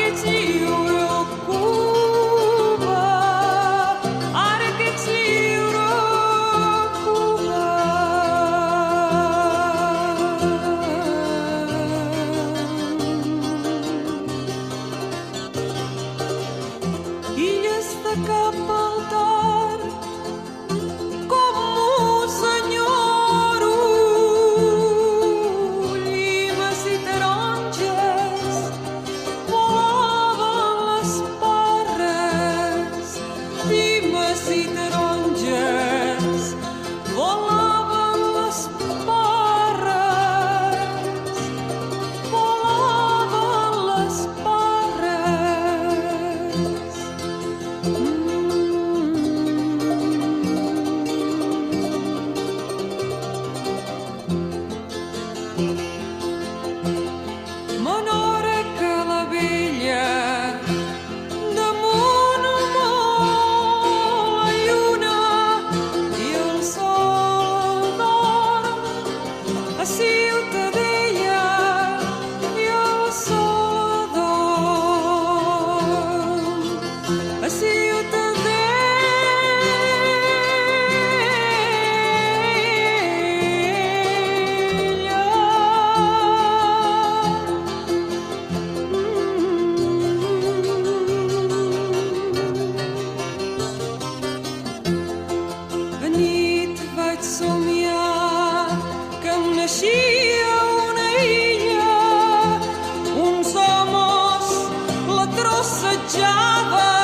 che ci preoccupa, are che ci preoccupa. Ilha está capaltar como um senhor, limas e taronjas volavam las parras, limas e taronjas volavam las parras, volavam las parras. Menora que la vella damunt molt la lluna i el sol dorm a Ciutadella i el sol dorm a A nit vaig somiar que em naixia una illa, uns homes la trossejaven